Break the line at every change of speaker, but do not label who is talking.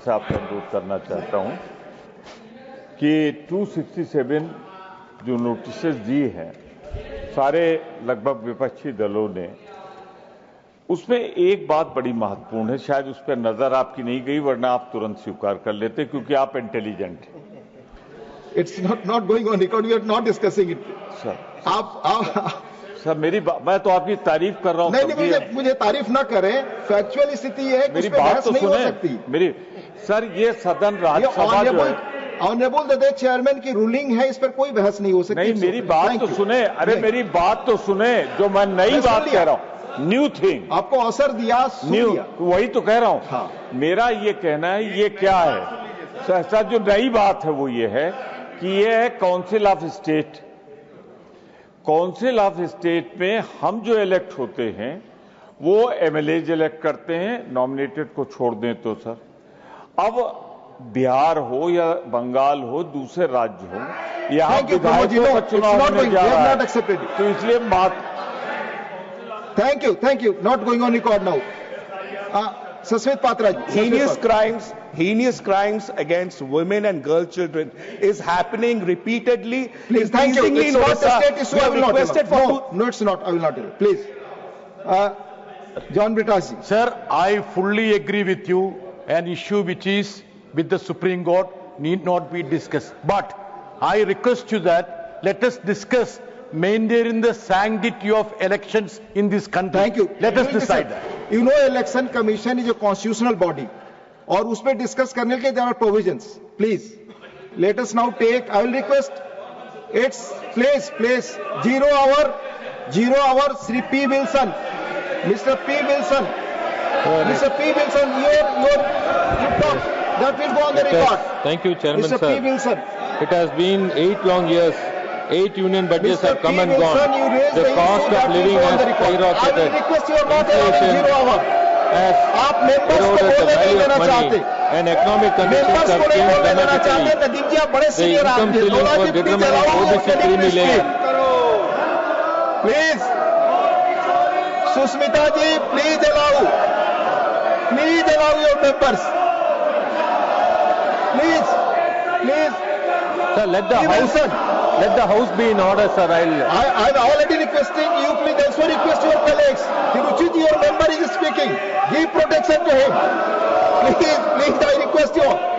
से आपसे अनुरोध करना चाहता हूं कि 267 जो नोटिसेस दी हैं सारे लगभग विपक्षी दलों ने, उसमें एक बात बड़ी महत्वपूर्ण है, शायद उस पर नजर आपकी नहीं गई, वरना आप तुरंत स्वीकार कर लेते क्योंकि आप इंटेलिजेंट हैं।
It's not going on record. We are not discussing it.
Sir
आप
सर मैं तो आपकी तारीफ कर रहा हूं।
नहीं, मुझे तारीफ ना करें। फैक्चुअल स्थिति है,
मेरी बात तो सुने। मेरी सर ये सदन राज्यसभा जो है,
ऑनरेबल द चेयरमैन की रूलिंग है, इस पर कोई बहस नहीं हो सकती।
नहीं, मेरी बात तो सुने। अरे मेरी बात तो सुने, जो मैं नई बात कह रहा हूं, न्यू थिंग
आपको अवसर दिया,
न्यू, वही तो कह रहा हूं।
हाँ।
मेरा ये कहना है, ये क्या है सर, जो नई बात है वो ये है कि ये है council of state. Council of state में हम जो इलेक्ट होते हैं वो एमएलएज इलेक्ट करते हैं, नॉमिनेटेड को छोड़ दें तो सर। अब बिहार हो या बंगाल हो, दूसरे राज्य हो, यहाँ विधायकों का चुनाव होने जा रहा है, तो इसलिए बात।
Thank you not going on record now. Susmit Patra,
heinous crimes against women and girl children is happening repeatedly.
Please, thank you. It's not a state issue. I will not allow. No, it's not. I will not allow. Please, John Brittaji.
Sir, I fully agree with you. An issue which is with the Supreme Court need not be discussed. But I request you that let us discuss maintaining the sanctity of elections in this country.
Thank you.
Let us decide that.
You know, Election Commission is a constitutional body, और उस पर discuss करने के लिए there are provisions. Please, let us now take. I will request. It's please 0 hour. Sri P. Wilson, Mr. P. Wilson, your talk that will go on the record.
Thank you, Chairman,
Mr.
sir.
P. Wilson.
It has been 8 long years. 8 union budgets have come and
Wilson,
gone.
you raised
The cost of living has skyrocketed.
I will request you not allowing 0 hour. आप members को बोलने नहीं देना चाहते,
and economic conditions
members
have
को नहीं
changed
बोलने देना चाहते।
dramatically.
नदीम जी, आप बड़े
The
सीनियर
income
आदमी हैं,
ceiling for determining OBC creamy layer.
Please Susmita ji, please allow your members, please.
Sir, let the house be in order, sir.
I'm already requesting you. Please also request your colleagues. Hiruchit, your member is speaking. Give protection to him. Please, I request you.